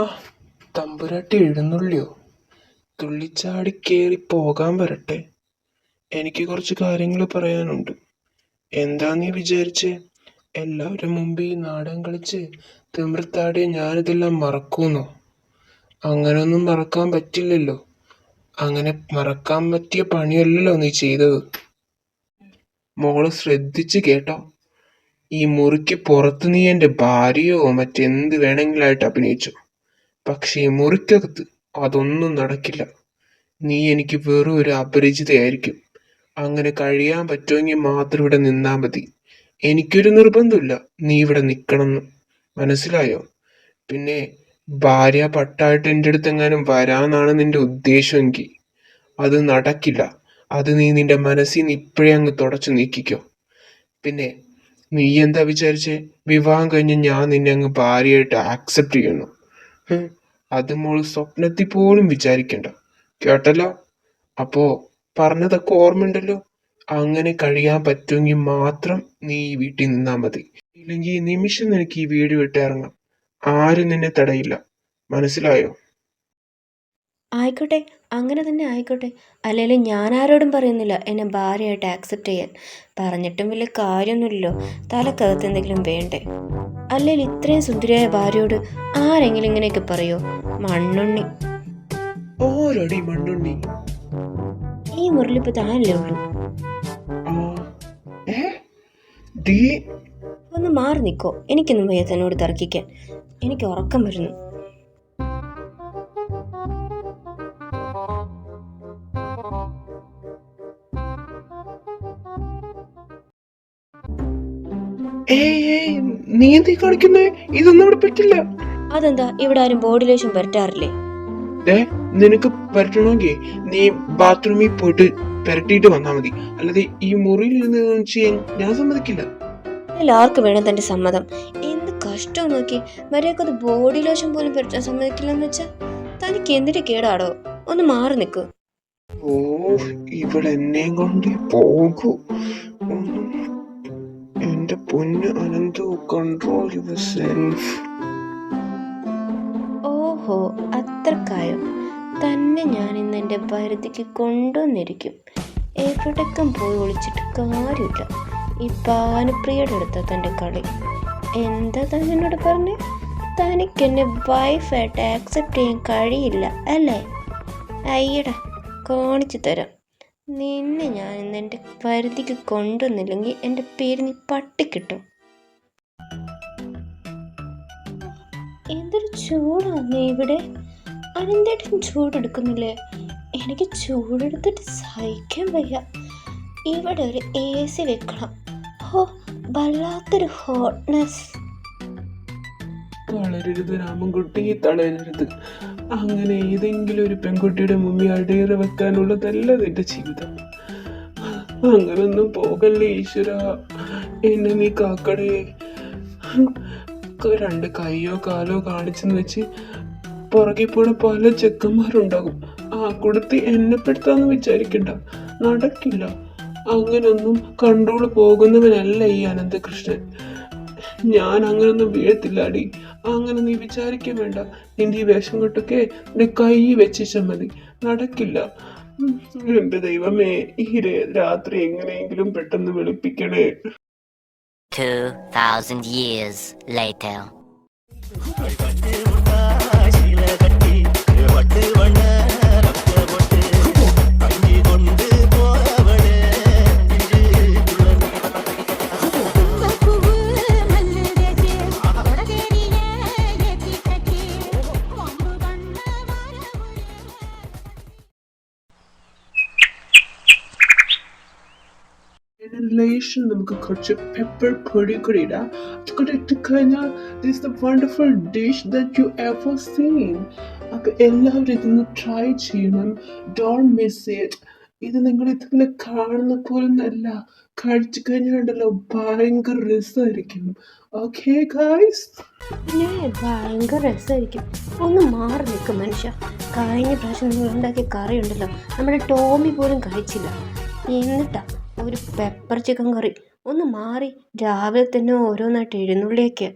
ആ തമ്പുരാട്ടി എഴുന്നള്ളിയോ? തുള്ളിച്ചാടി കേറി പോകാൻ വരട്ടെ. എനിക്ക് കുറച്ച് കാര്യങ്ങൾ പറയാനുണ്ട്. എന്താ നീ വിചാരിച്ചേ? എല്ലാവരും മുമ്പ് ഈ നാടകം കളിച്ച് തിമിർത്താടിയ ഞാനിതെല്ലാം മറക്കൂന്നോ? അങ്ങനൊന്നും മറക്കാൻ പറ്റില്ലല്ലോ. അങ്ങനെ മറക്കാൻ പറ്റിയ പണിയല്ലല്ലോ നീ ചെയ്തത്. മോള് ശ്രദ്ധിച്ച് കേട്ടോ. ഈ മുറിക്ക് പുറത്ത് നീ എൻ്റെ ഭാര്യയോ മറ്റെന്ത് വേണമെങ്കിലായിട്ട് അഭിനയിച്ചു. പക്ഷേ ഈ മുറിക്കകത്ത് അതൊന്നും നടക്കില്ല. നീ എനിക്ക് വെറും ഒരു അപരിചിതയായിരിക്കും. അങ്ങനെ കഴിയാൻ പറ്റുമെങ്കിൽ മാത്രം ഇവിടെ നിന്നാ മതി. എനിക്കൊരു നിർബന്ധമില്ല നീ ഇവിടെ നിൽക്കണമെന്ന്. മനസ്സിലായോ? പിന്നെ ഭാര്യ പട്ടായിട്ട് എൻ്റെ അടുത്ത് എങ്ങാനും വരാന്നാണ് നിന്റെ ഉദ്ദേശമെങ്കിൽ അത് നടക്കില്ല. അത് നീ നിന്റെ മനസ്സിൽ നിന്ന് ഇപ്പോഴേ അങ്ങ് തുടച്ചു നീക്കിക്കോ. പിന്നെ നീ എന്താ വിചാരിച്ചേ? വിവാഹം കഴിഞ്ഞ് ഞാൻ നിന്നെ അങ്ങ് ഭാര്യയായിട്ട് ആക്സെപ്റ്റ് ചെയ്യുന്നു? അത് മോള് സ്വപ്നത്തിൽ പോലും വിചാരിക്കണ്ട. കേട്ടല്ലോ? അപ്പോ പറഞ്ഞതൊക്കെ ഓർമ്മയുണ്ടല്ലോ? അങ്ങനെ കഴിയാൻ പറ്റുമെങ്കിൽ മാത്രം നീ ഈ വീട്ടിൽ നിന്നാ മതി. ഇല്ലെങ്കിൽ ഈ നിമിഷം നിനക്ക് ഈ വീട് വിട്ടിറങ്ങാം. ആരും നിന്നെ തടയില്ല. മനസ്സിലായോ? ആയിക്കോട്ടെ, അങ്ങനെ തന്നെ ആയിക്കോട്ടെ. അല്ലെങ്കിലും ഞാൻ ആരോടും പറയുന്നില്ല എന്നെ ഭാര്യയായിട്ട് ആക്സെപ്റ്റ് ചെയ്യാൻ. പറഞ്ഞിട്ടും വലിയ കാര്യമൊന്നുമില്ലല്ലോ. തലക്കകത്ത് എന്തെങ്കിലും വേണ്ടേ? അല്ലെങ്കിൽ ഇത്രയും സുന്ദരിയായ ഭാര്യയോട് ആരെങ്കിലും ഇങ്ങനെയൊക്കെ പറയോ? മണ്ണുണ്ണി. ഓരടി മണ്ണുണ്ണി. ഈ മുറിലിപ്പോൾ താനല്ലേ ഉള്ളൂ. ഒന്ന് മാറി നിൽക്കോ. എനിക്കൊന്നും വയ്യ തന്നോട് തർക്കിക്കാൻ. എനിക്ക് ഉറക്കം വരുന്നു. നീ എന്തീ കാണിക്കുന്നേ? ഇതൊന്നും ഇവിടെ പറ്റില്ല. അതെന്താ, ഇവിടെ ആരും ബോഡി ലോഷൻ പുരട്ടാറില്ലേ? നിനക്ക് പറ്റണമെങ്കിൽ നീ ബാത്റൂമിൽ പോയിട്ട് പുരട്ടിയിട്ട് വന്നാ മതി. അല്ലാതെ ഈ മുറിയിൽ നിന്ന് ചെയ്യാൻ ഞാൻ സമ്മതിക്കില്ല. ആർക്ക് വേണം തന്റെ സമ്മതം? എന്ത് കഷ്ടം നോക്കി. മര്യാദക്കത് ബോഡി ലോഷൻ പോലും പുരട്ടാൻ സമ്മതിക്കില്ലെന്ന് വെച്ചാ തനിക്ക് എന്തിന്റെ കേടാടോ? ഒന്ന് മാറി നിൽക്കൂ. ഓ, ഇവിടെ എന്നെ കൊണ്ട് പോകൂ. എന്റെ പൊന്ന് അനന്തു, കൺട്രോൾ യുവർ സെൽഫ്. ഓഹോ, അത്രക്കായോ? തന്നെ ഞാൻ ഇന്ന് എൻ്റെ പരിധിക്ക് കൊണ്ടുവന്നിരിക്കും. എവിടേക്കും പോയി ഒളിച്ചിട്ട് കാര്യമില്ല. ഈ പാനുപ്രിയയുടെ അടുത്ത തൻ്റെ കളി. എന്താ താൻ എന്നോട് പറഞ്ഞേ? തനിക്ക് എന്നെ വൈഫായിട്ട് ആക്സെപ്റ്റ് ചെയ്യാൻ കഴിയില്ല അല്ലേ? അയ്യടാ, കാണിച്ചു തരാം. നിന്നെ ഞാൻ ഇന്ന് എൻ്റെ പരിധിക്ക് കൊണ്ടുവന്നില്ലെങ്കിൽ എൻ്റെ പേര് നീ പട്ടിക്കിട്ടും. എന്തൊരു ചൂടാണ് ഇവിടെ. അനന്തേട്ടൻ ചൂടെടുക്കുന്നില്ലേ? എനിക്ക് ചൂടെടുത്തിട്ട് സഹിക്കാൻ വയ്യ. ഇവിടെ ഒരു AC വെക്കണം. ഓ, വല്ലാത്തൊരു ഹോട്ട്നെസ്. തളരരുത് രാമൻകുട്ടി, തളരരുത്. അങ്ങനെ ഏതെങ്കിലും ഒരു പെൺകുട്ടിയുടെ മുമ്പിൽ അടിയറ വെക്കാനുള്ളതല്ല നിന്റെ ജീവിതം. അങ്ങനൊന്നും പോകല്ലേ ഈശ്വര. എന്നെ നീ കാക്കടേ. രണ്ട് കൈയോ കാലോ കാണിച്ചെന്ന് വെച്ച് പുറകെ പോണ പല ചെക്കന്മാരുണ്ടാകും. ആ കൊടുത്ത് എന്നെ പെടുത്താന്ന് വിചാരിക്കണ്ട. നടക്കില്ല. അങ്ങനൊന്നും കൺട്രോൾ പോകുന്നവനല്ല ഈ അനന്തകൃഷ്ണൻ. ഞാൻ അങ്ങനൊന്നും വീഴത്തില്ലാടി. അങ്ങനെ നീ വിചാരിക്കാൻ വേണ്ട. നിന്റെ ഈ വേഷം കൊണ്ടൊക്കെ നിന്റെ കൈ വെച്ചാൽ മതി. നടക്കില്ല. എന്റെ ദൈവമേ, ഈ രാത്രി എങ്ങനെയെങ്കിലും പെട്ടെന്ന് വെളുപ്പിക്കണേ. 2000 years later. റിലേഷൻ നമുക്ക് കുറച്ച് പെപ്പർ പൊടി കൂടി ഇടാം. അതുകൂടെ ഇട്ട് കഴിഞ്ഞാൽ this is the wonderful dish that you ever seen. അപ്പൊ എല്ലാവരും ഇതൊന്ന് ട്രൈ ചെയ്യണം. Don't miss it. ഇത് നിങ്ങൾ ഇതുപോലെ കാണുന്ന പോലൊന്നല്ല. കഴിച്ചു കഴിഞ്ഞാലുണ്ടല്ലോ ഭയങ്കര രസമായിരിക്കും. Okay guys? ഭയങ്കര രസമായിരിക്കും. ഒന്ന് മാറി നിൽക്കും മനുഷ്യ. കഴിഞ്ഞ പ്രാവശ്യം നിങ്ങൾ ഉണ്ടാക്കിയ കറി ഉണ്ടല്ലോ, നമ്മുടെ ടോമി പോലും കഴിച്ചില്ല. എന്നിട്ടാ ഒരു പെപ്പർ ചിക്കൻ കറി. ഒന്ന് മാറി. രാവിലെ തന്നെ ഓരോന്നായിട്ട് എഴുന്നള്ളിയൊക്കെ.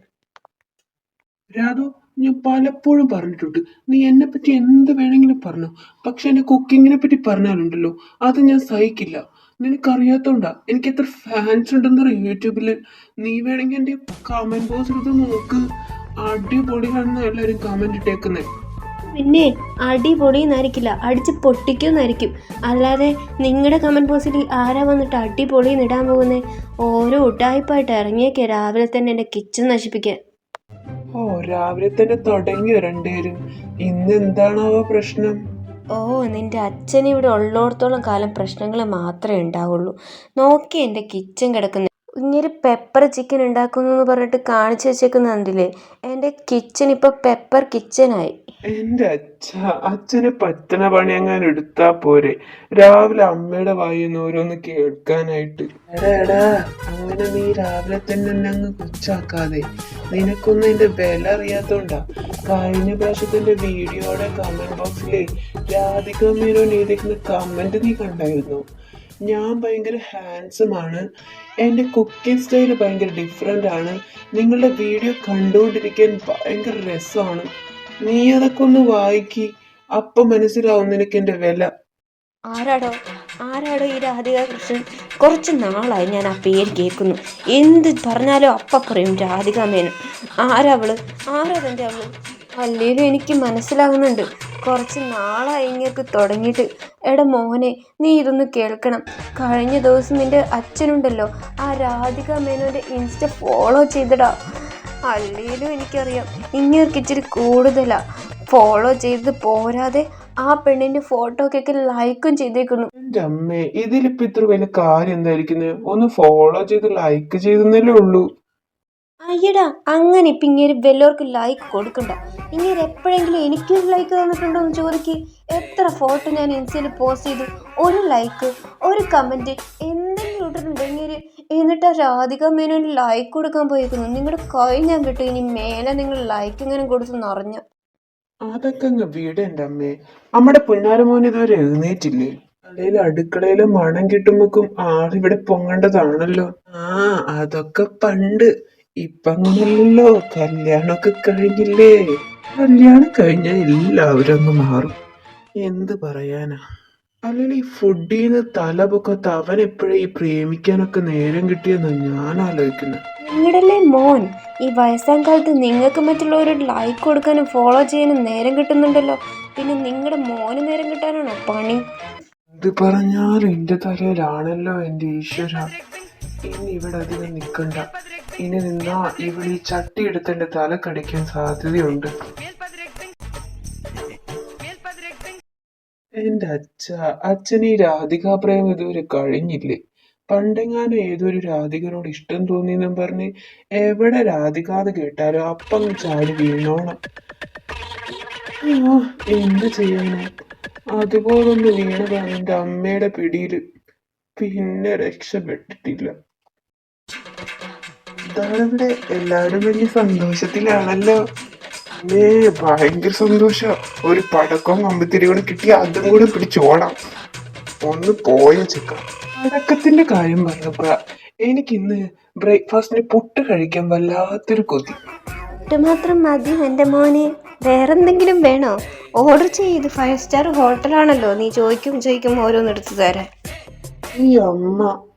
രാധു, ഞാൻ പലപ്പോഴും പറഞ്ഞിട്ടുണ്ട്, നീ എന്നെ പറ്റി എന്ത് വേണമെങ്കിലും പറഞ്ഞു, പക്ഷെ എന്റെ കുക്കിങ്ങിനെ പറ്റി പറഞ്ഞാലുണ്ടല്ലോ അത് ഞാൻ സഹിക്കില്ല. നിനക്കറിയാത്തോണ്ടാ എനിക്ക് എത്ര ഫാൻസ് ഉണ്ടെന്നറിയോ യൂട്യൂബില്. നീ വേണമെങ്കിൽ എന്റെ കമന്റ് ബോക്സ് എടുത്ത് നോക്ക്, അടിപൊളിയാണെന്ന് എല്ലാരും കമന്റ് ഇട്ടേക്കുന്നേ. പിന്നെ അടിപൊളിയെന്നായിരിക്കില്ല, അടിച്ച് പൊട്ടിക്കുമെന്നായിരിക്കും. അല്ലാതെ നിങ്ങളുടെ കമൻറ്റ് ബോക്സിൽ ആരാ വന്നിട്ട് അടിപൊളിയെന്ന് ഇടാൻ പോകുന്നത്? ഓരോ ഉടായ്പായിട്ട് ഇറങ്ങിയേക്കെ രാവിലെ തന്നെ എൻ്റെ കിച്ചൺ നശിപ്പിക്കാൻ. ഓ, രാവിലെ തന്നെ തുടങ്ങിയോ രണ്ടുപേരും? ഇന്ന് എന്താണാവോ പ്രശ്നം? ഓ, നിൻ്റെ അച്ഛൻ ഇവിടെ ഉള്ളിടത്തോളം കാലം പ്രശ്നങ്ങൾ മാത്രമേ ഉണ്ടാവുള്ളൂ. നോക്കി എൻ്റെ കിച്ചൺ കിടക്കുന്നത്. ഇങ്ങനെ പെപ്പർ ചിക്കൻ ഉണ്ടാക്കുന്നു എന്ന് പറഞ്ഞിട്ട് കാണിച്ചു വെച്ചേക്കുന്ന കണ്ടില്ലേ? എൻ്റെ കിച്ചൺ ഇപ്പോൾ പെപ്പർ കിച്ചനായി. എന്റെ അച്ഛന് പറ്റണ പണി അങ്ങനെ എടുത്താ പോരെ, രാവിലെ അമ്മയുടെ വായിന്ന് ഓരോന്ന് കേൾക്കാനായിട്ട്. എടാ, അങ്ങനെ നീ രാവിലെ തന്നെ എന്നെ അങ്ങ് കൊച്ചാക്കാതെ. നിനക്കൊന്നും എന്റെ വില അറിയാത്തോണ്ടാ. കഴിഞ്ഞ പ്രാവശ്യത്തിന്റെ വീഡിയോയുടെ കമന്റ് ബോക്സിലെ രാധിക മേനോൻ എഴുതിക്കുന്ന കമന്റ് നീ കണ്ടായിരുന്നു? ഞാൻ ഭയങ്കര ഹാൻസം ആണ്, എൻ്റെ കുക്കിംഗ് സ്റ്റൈല് ഭയങ്കര ഡിഫറെൻ്റ് ആണ്, നിങ്ങളുടെ വീഡിയോ കണ്ടുകൊണ്ടിരിക്കാൻ ഭയങ്കര രസമാണ്. നീ അതൊക്കെ ഒന്ന് വായിക്കി, അപ്പം മനസ്സിലാവും നിനക്ക് എൻ്റെ വില. ആരാടോ ആരാടോ ഈ രാധിക കൃഷ്ണൻ? കുറച്ച് നാളായി ഞാൻ ആ പേര് കേൾക്കുന്നു. എന്ത് പറഞ്ഞാലും അപ്പം പറയും രാധിക മേനോൻ. ആരാവള്? ആരാ തൻ്റെ അവള്? അല്ലേലും എനിക്ക് മനസ്സിലാകുന്നുണ്ട്, കുറച്ച് നാളായി ഇങ്ങേർക്ക് തുടങ്ങിയിട്ട്. എടാ മോനെ, നീ ഇതൊന്ന് കേൾക്കണം. കഴിഞ്ഞ ദിവസം നിൻ്റെ അച്ഛനുണ്ടല്ലോ, ആ രാധിക മേനോൻ്റെ ഇൻസ്റ്റ ഫോളോ ചെയ്തടാ. അല്ലേലും എനിക്കറിയാം ഇങ്ങേർക്ക് ഇച്ചിരി കൂടുതലാണ്. ഫോളോ ചെയ്ത് പോരാതെ ആ പെണ്ണിൻ്റെ ഫോട്ടോക്കൊക്കെ ലൈക്കും ചെയ്തേക്കുന്നു. എൻ്റെ അമ്മേ, ഇതിലിപ്പോ ഇത്ര വലിയ കാര്യം എന്തായിരിക്കുന്നത്? ഒന്ന് ഫോളോ ചെയ്ത് ലൈക്ക് ചെയ്തെന്നല്ലേ ഉള്ളൂ. അയ്യടാ, അങ്ങനെ ഇപ്പം ഇങ്ങനെ വല്ലവർക്കും ലൈക്ക് കൊടുക്കണ്ട. ഇങ്ങനെ എപ്പോഴെങ്കിലും എനിക്കൊരു ലൈക്ക് തന്നിട്ടുണ്ടോ എന്ന് ചോദിക്ക്. എത്ര ഫോട്ടോ ഞാൻ ഇൻസ്റ്റയിൽ പോസ്റ്റ് ചെയ്തു, ഒരു ലൈക്ക്, ഒരു കമൻറ്റ് എന്തെങ്കിലും ഇട്ടിട്ടുണ്ടോ ഇങ്ങനെ? എന്നിട്ട് ആ രാധിക മേനോന് ലൈക്ക് കൊടുക്കാൻ പോയിരിക്കുന്നു. നിങ്ങളുടെ കൈ ഞാൻ വിട്ടു, ഇനി മേലെ നിങ്ങൾ ലൈക്ക് ഇങ്ങനെ കൊടുത്തെന്ന് അറിഞ്ഞ. അതൊക്കെ അങ്ങ് വീട്. എൻ്റെ അമ്മേ, നമ്മുടെ പുന്നാരമോൻ ഇതുവരെ എഴുന്നേറ്റില്ലേ? അല്ലെങ്കിൽ അടുക്കളയിലെ മണം കിട്ടുമ്പോക്കും ആളിവിടെ പൊങ്ങേണ്ടതാണല്ലോ. ആ, അതൊക്കെ പണ്ട്. ഇപ്പൊ അങ്ങനല്ലല്ലോ, കല്യാണമൊക്കെ കഴിഞ്ഞില്ലേ? കല്യാണം കഴിഞ്ഞാൽ എല്ലാവരും അങ്ങ് മാറും. എന്ത് പറയാനാ? അല്ലെങ്കിൽ ഈ ഫുഡീന്ന് തല പൊക്കത്ത് അവൻ എപ്പോഴും ഈ പ്രേമിക്കാനൊക്കെ നേരം കിട്ടിയെന്ന് ഞാൻ ആലോചിക്കുന്നത്. നിങ്ങളുടെല്ലേ മോൻ? ഈ വയസ്സാം കാലത്ത് നിങ്ങൾക്ക് മറ്റുള്ളവരോട് ലൈക്ക് കൊടുക്കാനും ഫോളോ ചെയ്യാനും നേരം കിട്ടുന്നുണ്ടല്ലോ, പിന്നെ നിങ്ങളുടെ മോന് നേരം കിട്ടാനാണോ പണി? ഇത് പറഞ്ഞാലും എന്റെ തലയിലാണല്ലോ എന്റെ ഈശ്വര. ഇനി ഇവിടെ അധികം നിൽക്കണ്ട. ഇനി നിന്നാ ഇവിടെ ഈ ചട്ടി എടുത്ത് എന്റെ തല കടിക്കാൻ സാധ്യതയുണ്ട്. എന്റെ അച്ഛൻ ഈ രാധികാ പ്രേമം ഇതുവരെ കഴിഞ്ഞില്ലേ? പണ്ടെങ്ങാനും ഏതൊരു രാധികനോട് ഇഷ്ടം തോന്നിയെന്നും പറഞ്ഞ് എവിടെ രാധികാത് കേട്ടാലും അപ്പം ചാടി വീണോണം. ആ, എന്ത് ചെയ്യാനാ? അതുപോലൊന്ന് വീണതാണ് എന്റെ അമ്മയുടെ പിടിയില്, പിന്നെ രക്ഷപ്പെട്ടിട്ടില്ല. ഇതാണിവിടെ എല്ലാവരും വലിയ സന്തോഷത്തിലാണല്ലോ. ഭയങ്കര സന്തോഷ. ഒരു പടക്കം കമ്പിത്തിരി കൂടെ കിട്ടി, അതും കൂടെ പിടിച്ചോടാം. ഒന്ന് പോയ ചെക്ക. പടക്കത്തിന്റെ കാര്യം പറഞ്ഞപ്പോഴാ എനിക്കിന്ന് ബ്രേക്ക്ഫാസ്റ്റിന് പുട്ട് കഴിക്കാൻ വല്ലാത്തൊരു കൊതി. മാത്രം മതി എൻ്റെ മോനെ? വേറെന്തെങ്കിലും വേണോ? ഓർഡർ ചെയ്ത് 5 സ്റ്റാർ ഹോട്ടലാണല്ലോ, നീ ചോദിക്കും ഓരോന്ന് എടുത്തു തരാൻ. ഈ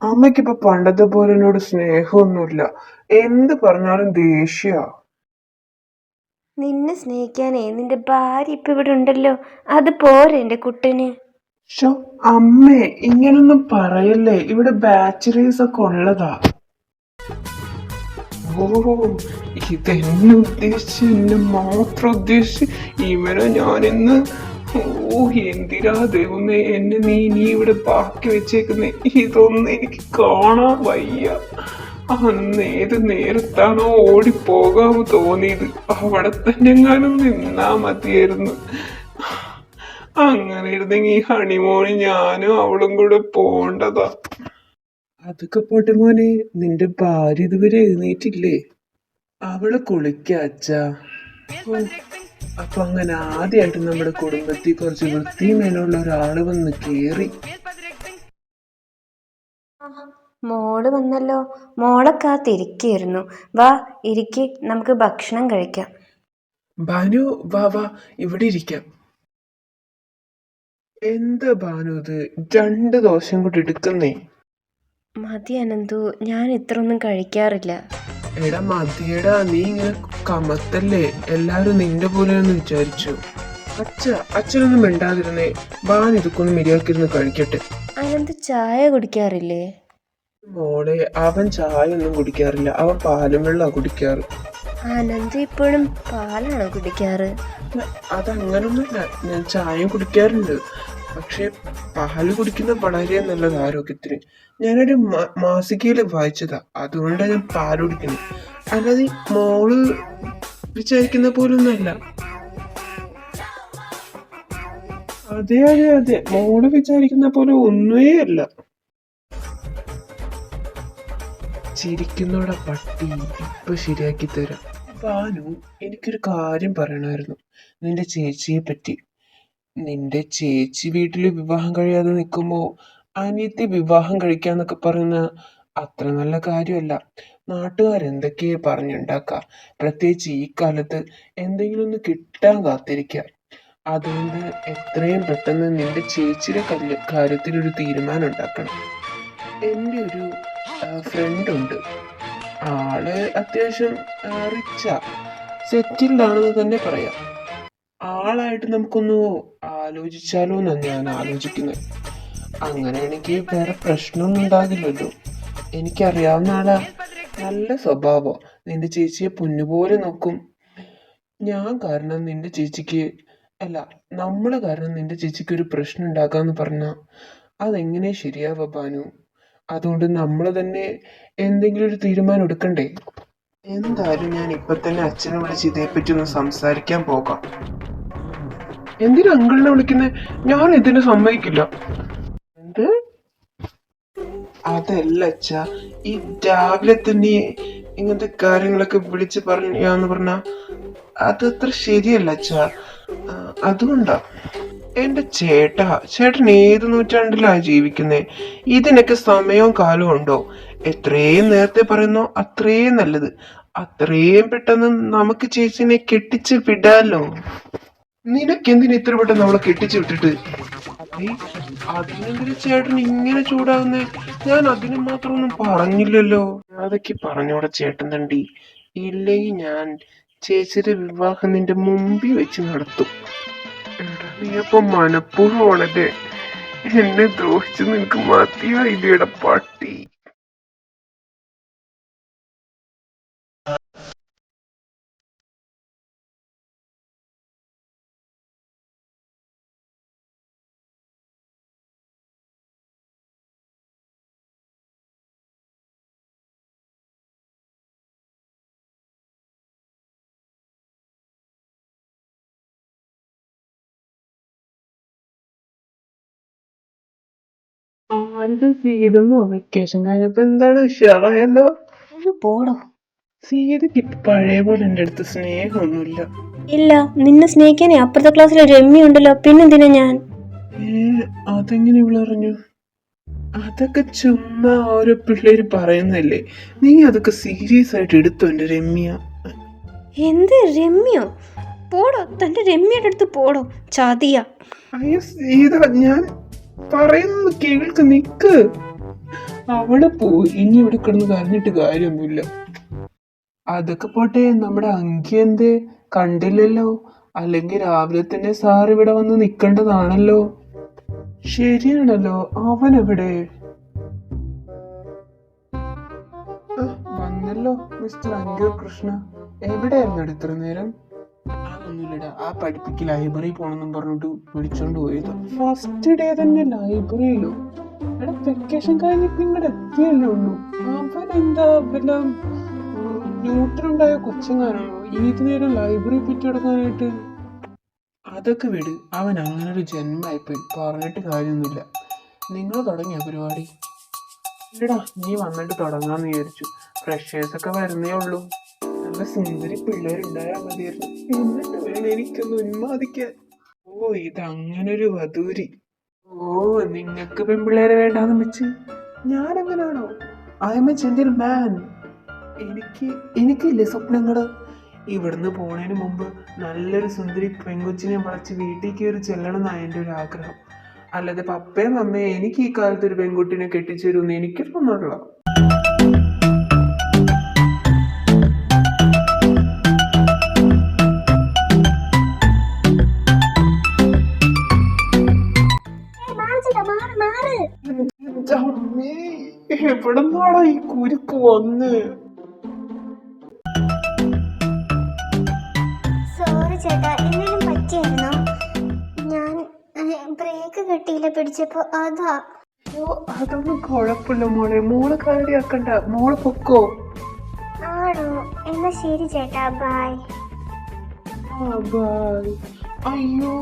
അമ്മയ്ക്കിപ്പൊ പണ്ടത്തെ പോലെ എന്നോട് സ്നേഹമൊന്നുമില്ല. എന്ത് പറഞ്ഞാലും ദേഷ്യ. നിന്നെ സ്നേഹിക്കാനേ നിന്റെ ഭാര്യ ഇപ്പം ഇവിടെ ഉണ്ടല്ലോ, അത് പോരെ എൻ്റെ കുട്ടന്. ഷോ, അമ്മേ ഇങ്ങനൊന്നും പറയല്ലേ, ഇവിടെ ബാച്ചിലേഴ്സ് ഒക്കെ ഉള്ളതാ. ഓ, ഇതെന്നെ ഉദ്ദേശിച്ച്, എന്നെ മാത്രം ഉദ്ദേശിച്ച് ഇവരെ ഞാനിന്ന്. ഓ, എന്തിനാ ദൈവമേ എന്നെ നീ ഇവിടെ ബാക്കി വെച്ചേക്കുന്നേ? ഇതൊന്നും എനിക്ക് കാണാൻ വയ്യ. അന്ന് ഏത് നേരത്താണോ ഓടിപ്പോകാൻ തോന്നിയത്, അവിടെ തന്നെ എങ്ങാനും നിന്നാ മതിയായിരുന്നു. അങ്ങനെ ഇരുന്നെങ്കിൽ ഈ ഹണിമൂണ് ഞാനും അവളും കൂടെ പോണ്ടതാ. അതൊക്കെ പോട്ടെ മോനെ, നിന്റെ ഭാര്യ ഇതുവരെ എഴുന്നേറ്റില്ലേ? അവള് അച്ഛാ. അപ്പൊ അങ്ങനെ ആദ്യമായിട്ട് നമ്മുടെ കുടുംബത്തിൽ കുറച്ച് വൃത്തിമേനുള്ള ഒരാള് വന്ന് കേറി. മോള് വന്നല്ലോ. മോളെ കാത്തിരിക്കായിരുന്നു. വാ ഇരിക്ക്, നമുക്ക് ഭക്ഷണം കഴിക്കാം. ഭാനു, വാ വാ, ഇവിടെ ഇരിക്കാം. എന്താ ഭാനു ഇത്? 2 ദോശയും കൂടി എടുക്കുന്നേ. മതി അനന്തു, ഞാൻ ഇത്രയൊന്നും കഴിക്കാറില്ല. എടാ മതിയടാ, നീ ഇങ്ങനെ കമത്തല്ലേ. എല്ലാരും നിന്റെ പോലെയാന്ന് വിചാരിച്ചു. അച്ഛനൊന്നും മിണ്ടാതിരുന്നേ. ഭാനു ഇതൊക്കെ ഒന്ന് മര്യാദക്കിരുന്ന് കഴിക്കട്ടെ. അനന്തു ചായ കുടിക്കാറില്ലേ? മോളെ, അവൻ ചായ ഒന്നും കുടിക്കാറില്ല. അവൻ പാലും വെള്ളമാണ് കുടിക്കാറ്. അനന്തു ഇപ്പോഴും പാലാണോ കുടിക്കാറ്? അതങ്ങനൊന്നുമില്ല, ഞാൻ ചായയും കുടിക്കാറുണ്ട്. പക്ഷെ പാല് കുടിക്കുന്നത് വളരെ നല്ലത് ആരോഗ്യത്തിന്. ഞാനൊരു മാസികയിൽ വായിച്ചതാ, അതുകൊണ്ടാണ് ഞാൻ പാല് കുടിക്കുന്നത്. അല്ലാതെ മോള് വിചാരിക്കുന്ന പോലൊന്നുമല്ല. അതെ അതെ അതെ, മോള് വിചാരിക്കുന്ന പോലെ ഒന്നുമേ അല്ല. ചിരിക്കുന്നോടെ പട്ടി, ഇപ്പൊ ശരിയാക്കി തരാം. ഭാനു, എനിക്കൊരു കാര്യം പറയണമായിരുന്നു നിന്റെ ചേച്ചിയെ പറ്റി. നിന്റെ ചേച്ചി വീട്ടില് വിവാഹം കഴിയാതെ നിൽക്കുമ്പോ അനിയത്തി വിവാഹം കഴിക്കാന്നൊക്കെ പറയുന്ന അത്ര നല്ല കാര്യമല്ല. നാട്ടുകാരെന്തൊക്കെയാ പറഞ്ഞുണ്ടാക്കുക. പ്രത്യേകിച്ച് ഈ കാലത്ത് എന്തെങ്കിലും ഒന്ന് കിട്ടാൻ കാത്തിരിക്കുക. അതുകൊണ്ട് എത്രയും പെട്ടെന്ന് നിന്റെ ചേച്ചിയുടെ കാര്യത്തിലൊരു തീരുമാനം ഉണ്ടാക്കണം. എൻ്റെ ഒരു ഫ്രണ്ട് ഉണ്ട്. ആള് അത്യാവശ്യം റിച്ചാ, സെറ്റിൽഡ് ആണെന്ന് തന്നെ പറയാം. ആളായിട്ട് നമുക്കൊന്ന് ആലോചിച്ചാലോ എന്നാണ് ഞാൻ ആലോചിക്കുന്നത്. അങ്ങനെയാണെങ്കിൽ വേറെ പ്രശ്നമൊന്നും ഉണ്ടാകില്ലല്ലോ. എനിക്കറിയാവുന്ന ആളാ, നല്ല സ്വഭാവം. നിന്റെ ചേച്ചിയെ പൊന്നുപോലെ നോക്കും. ഞാൻ കാരണം നിന്റെ ചേച്ചിക്ക് അല്ല, നമ്മള് കാരണം നിന്റെ ചേച്ചിക്ക് ഒരു പ്രശ്നം ഉണ്ടാക്കാന്ന് പറഞ്ഞാ അതെങ്ങനെ ശരിയാവാ ഭാനു? അതുകൊണ്ട് നമ്മൾ തന്നെ എന്തെങ്കിലും ഒരു തീരുമാനം എടുക്കണ്ടേ? എന്തായാലും ഞാൻ ഇപ്പൊ തന്നെ അച്ഛനെ വിളിച്ച് ഇതേപ്പറ്റി ഒന്ന് സംസാരിക്കാൻ പോകാം. എന്തിനാ അങ്കിളിനെ വിളിക്കുന്നേ? ഞാൻ ഇതിന് സമ്മതിക്കില്ല. എന്ത്? അതല്ല അച്ഛാ, ഈ രാവിലെ തന്നെ ഇങ്ങനത്തെ കാര്യങ്ങളൊക്കെ വിളിച്ച് പറഞ്ഞാന്ന് പറഞ്ഞാ അതത്ര ശരിയല്ല അച്ഛാ. അതുകൊണ്ടാ. എന്റെ ചേട്ടൻ ഏത് നൂറ്റാണ്ടിലാ ജീവിക്കുന്നേ? ഇതിനൊക്കെ സമയവും കാലവും ഉണ്ടോ? എത്രയും നേരത്തെ പറയുന്നോ അത്രയും നല്ലത്. അത്രയും പെട്ടെന്ന് നമുക്ക് ചേച്ചിനെ കെട്ടിച്ച് വിടാലോ. നിനക്കെന്തിനാ ഇത്ര പെട്ടെന്ന് അവളെ കെട്ടിച്ചു വിട്ടിട്ട്? അതിനെന്തിന് ചേട്ടൻ ഇങ്ങനെ ചൂടാവുന്നേ? ഞാൻ അതിന് മാത്രമൊന്നും പറഞ്ഞില്ലല്ലോ. അതൊക്കെ പറഞ്ഞോടെ ചേട്ടൻ തണ്ടി. ഇല്ലെങ്കിൽ ഞാൻ ചേച്ചിയുടെ വിവാഹം നിന്റെ മുമ്പിൽ വെച്ച് നടത്തും. എടാ, നീ അപ്പൊ മനഃപൂർവ്വമാണല്ലേ എന്നെ ദ്രോഹിച്ച്? നിനക്ക് മതിയായില്ലേടാ പട്ടി. ആരുടെ സീതെന്നോ? വെക്കേഷൻ കഴിഞ്ഞപ്പോ എന്താണ് ഉഷാറായല്ലോ. ഒന്ന് പോടോ. സീതയ്ക്ക് ഇപ്പൊ പഴയ പോലെ എന്റെ അടുത്ത് സ്നേഹമൊന്നുമില്ല. ഇല്ല, നിന്നെ സ്നേഹിക്കാനേ അപ്പുറത്തെ ക്ലാസ്സിലെ രമ്യ ഉണ്ടല്ലോ, പിന്നെന്തിനാ ഞാൻ? അതെങ്ങനെ ഇവളറിഞ്ഞു? അതൊക്കെ ചുമ്മാ ഓരോ പിള്ളേര് പറയുന്നല്ലേ. നീ അതൊക്കെ സീരിയസ് ആയിട്ട് എടുത്തോ എന്റെ രമ്യ? എന്ത് രമ്യോ? പോടോ, തന്റെ രമ്യയുടെ അടുത്ത് പോടോ, ചതിയ. അയ്യോ സീത, ഞാൻ പറയുന്നത് കേൾക്ക്, നിക്ക്. അവള് പോയി, ഇനി ഇവിടെ കിടന്ന് കരഞ്ഞിട്ട് കാര്യമൊന്നുമില്ല. അതൊക്കെ പോട്ടെ, നമ്മുടെ അങ്കി എന്തേ കണ്ടില്ലല്ലോ? അല്ലെങ്കിൽ രാവിലെ തന്നെ സാർ ഇവിടെ വന്ന് നിൽക്കേണ്ടതാണല്ലോ. ശരിയാണല്ലോ, അവൻ എവിടെ? വന്നല്ലോ മിസ്റ്റർ അങ്കു കൃഷ്ണ. എവിടെയായിരുന്നു ഇത്ര നേരം? അതൊന്നുമില്ലടാ, ആ പഠിപ്പിക്ക് ലൈബ്രറി പോണെന്നും പറഞ്ഞിട്ട് വിളിച്ചോണ്ട് പോയത്. ഫസ്റ്റ് ഡേ തന്നെ ലൈബ്രറിയിലോ? എടാ, വെക്കേഷൻ കഴിഞ്ഞിട്ട് ഇങ്ങോട്ട് എത്തിയല്ലേ ഉള്ളൂ. അവൻ എന്താ വല്ല ന്യൂട്രണ്ടായ കൊച്ചങ്ങാനാണോ ഏത് നേരം ലൈബ്രറി പറ്റി കിടക്കാനായിട്ട്? അതൊക്കെ വിട്, അവൻ അങ്ങനെ ഒരു ജന്മായിപ്പോയി, പറഞ്ഞിട്ട് കാര്യമൊന്നുമില്ല. നിങ്ങൾ തുടങ്ങിയ പരിപാടി? ഇല്ലടാ, നീ വന്നിട്ട് തുടങ്ങാന്ന് വിചാരിച്ചു. ഫ്രഷേഴ്സ് ഒക്കെ വരുന്നേ ഉള്ളൂ. നല്ല സുന്ദരി പിള്ളേരുണ്ടായാൽ മതിയായിരുന്നു. എന്നിട്ട് വേണം എനിക്കൊന്ന് ഉന്മാദിക്കാൻ. ഓ, ഇതങ്ങനൊരു വധൂരി. ഓ, നിങ്ങക്ക് പെൺപിള്ളേരെ വേണ്ടാന്ന് വെച്ച് ഞാനെങ്ങനാണോ? ഐ എം എ ജെന്റിൽ മാൻ. എനിക്കില്ലേ സ്വപ്നങ്ങള്? ഇവിടുന്ന് പോണതിന് മുമ്പ് നല്ലൊരു സുന്ദരി പെങ്കൊച്ചിനെ വളച്ച് വീട്ടിൽ കയറി ചെല്ലണം എന്നാണ് എൻ്റെ ഒരു ആഗ്രഹം. അല്ലാതെ പപ്പയും അമ്മയും എനിക്ക് ഈ കാലത്ത് ഒരു പെൺകുട്ടിനെ കെട്ടിച്ചു തരുമെന്ന് എനിക്ക് തോന്നുന്നില്ല. എൻ്റെ അമ്മേ, എവിടെന്നാടാ ഈ കുരുക്ക് വന്ന്? സോറി ചേട്ടാ, എന്തെങ്കിലും പറ്റിയായിരുന്നോ? ഞാൻ ബ്രേക്ക് കിട്ടിയില്ല പിടിച്ചപ്പോ, അതാ. അയ്യോ, അതൊന്നും കുഴപ്പമില്ല മോളെ, മോള് കാര്യാക്കണ്ട, മോള് പൊക്കോ. ആണോ? എന്നാ ശരി ചേട്ടാ, ബൈ. ബൈ. അയ്യോ,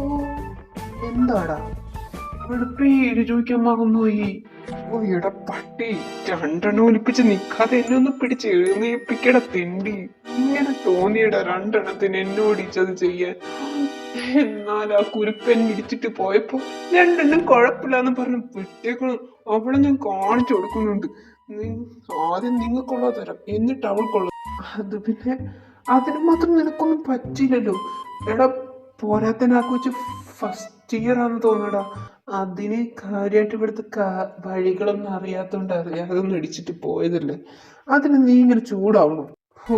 എന്താടാ അവളുടെ പേര് ചോദിക്കാൻ മറന്നുപോയി. ഓ എടാ പട്ടി, രണ്ടെണ്ണം ഒലിപ്പിച്ച് നിക്കാതെ എന്നെ ഒന്ന് പിടിച്ച് എഴുന്നേൽപ്പിക്കട തെണ്ടി. ഇങ്ങനെ തോന്നിയടാ രണ്ടെണ്ണത്തിന് എന്നോട് ഇച്ചത് ചെയ്യാൻ. എന്നാൽ ആ കുരുപ്പൻ ഇടിച്ചിട്ട് പോയപ്പോ രണ്ടെണ്ണം കുഴപ്പമില്ലാന്ന് പറഞ്ഞ് വിട്ടേക്കണം. അവളെ ഞാൻ കാണിച്ചു കൊടുക്കുന്നുണ്ട്. ആദ്യം നിങ്ങൾക്കുള്ള തരാം, എന്നിട്ട് അവൾക്കുള്ള. അത് പിന്നെ അതിന് മാത്രം നിനക്കൊന്നും പറ്റില്ലല്ലോ എടാ. പോരാത്തനാക്കി വെച്ച് ഫസ്റ്റ് ഇയർ ആണെന്ന് തോന്നടാ. അതിന് കാര്യമായിട്ട് ഇവിടുത്തെ വഴികളൊന്നും അറിയാത്തോണ്ട് അറിയാതൊന്നും ഇടിച്ചിട്ട് പോയതല്ലേ. അതിന് നീ ഇങ്ങനെ ചൂടാവണം? ഓ,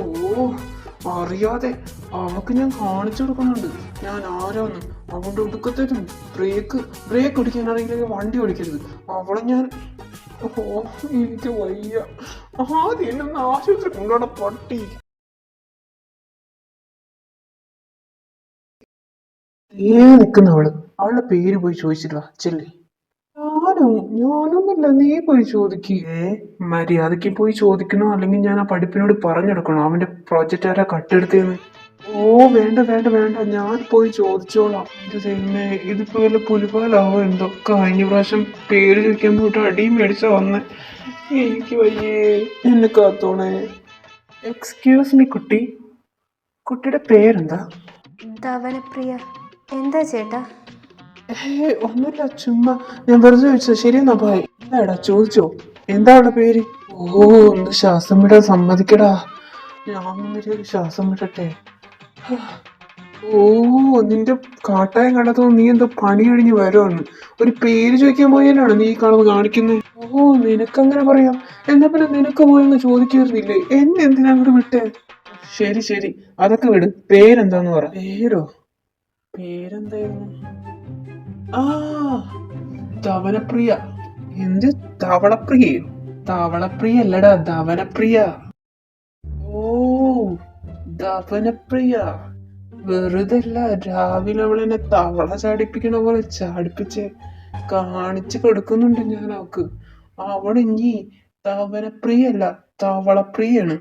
അറിയാതെ അവൾക്ക് ഞാൻ കാണിച്ചു കൊടുക്കുന്നുണ്ട് ഞാൻ ആരാന്ന്. അവളുടെ ഒടുക്കത്തേക്കും ബ്രേക്ക് ഓടിക്കാൻ അറിയില്ലെങ്കിൽ വണ്ടി ഓടിക്കരുത്. അവളെ ഞാൻ എനിക്ക് വയ്യ. ആദ്യം എന്നെ ഒന്ന് ആശുപത്രി കൊണ്ടുപോണ പട്ടി. നിൽക്കുന്ന അവളുടെ പേര് പോയി ചോദിച്ചിട്ട് വാ, ചെല്ലേ. ഞാനൊന്നുമില്ല, നീ പോയി ചോദിക്കേ. മര്യാദക്ക് പോയി ചോദിക്കണോ അല്ലെങ്കിൽ ഞാൻ ആ പഠിപ്പിനോട് പറഞ്ഞെടുക്കണോ അവന്റെ പ്രോജക്റ്റ് ആരാ കട്ടെടുത്തേന്ന്? ഓ വേണ്ട വേണ്ട വേണ്ട, ഞാൻ പോയി ചോദിച്ചോളാം. ഇത് തന്നെ, ഇതിപ്പോ വല്ല പുലിപാലാവോ എന്തോ. കഴിഞ്ഞ പ്രാവശ്യം പേര് ചോദിക്കാൻ പോയിട്ട് അടിയും മേടിച്ച വന്ന്. എനിക്ക് വയ്യേ, എന്നെ കാത്തോണേ. എക്സ്ക്യൂസ് മീ കുട്ടി, കുട്ടിയുടെ പേരെന്താ? ധവനപ്രിയ. എന്താ ചേട്ടാ? ഒന്നുമില്ല, ചുമ്മാ ഞാൻ വെറുതെ ചോദിച്ചത്. ശരിയെന്നാ ഭായ്. എന്താടാ ചോദിച്ചോ? എന്താ അവളുടെ പേര്? ഓ, ഒന്ന് ശ്വാസം വിടാൻ സമ്മതിക്കടാ. ഞാൻ ഒരു ശ്വാസം വിടട്ടെ. ഓ, നിന്റെ കാട്ടായം കണ്ടതോ നീ എന്തോ പണി കഴിഞ്ഞ് വരുവാണ്. ഒരു പേര് ചോദിക്കാൻ പോയാലാണ് നീ കാണുന്നത് കാണിക്കുന്നത്. ഓ, നിനക്കങ്ങനെ പറയാം. എന്നാ പിന്നെ നിനക്ക് പോയെന്ന് ചോദിക്കായിരുന്നില്ലേ? എന്നെ എന്തിനാ അങ്ങോട്ട് വിട്ടേ? ശരി ശരി, അതൊക്കെ വിട്. പേരെന്താന്ന് പറ. പേരെന്തായിരുന്നു? ആ, ധവനപ്രിയ. എന്ത് ധവളപ്രിയയോ? ധവളപ്രിയ അല്ലടാ, ധവനപ്രിയ. ഓ, ധവനപ്രിയ. വെറുതെ അല്ല രാവിലെ അവളെന്നെ തവള ചാടിപ്പിക്കണ പോലെ ചാടിപ്പിച്ച് കാണിച്ചു കൊടുക്കുന്നുണ്ട് ഞാൻ അവക്ക്. അവൾ ഇനി ധവനപ്രിയ അല്ല, തവളപ്രിയാണ്.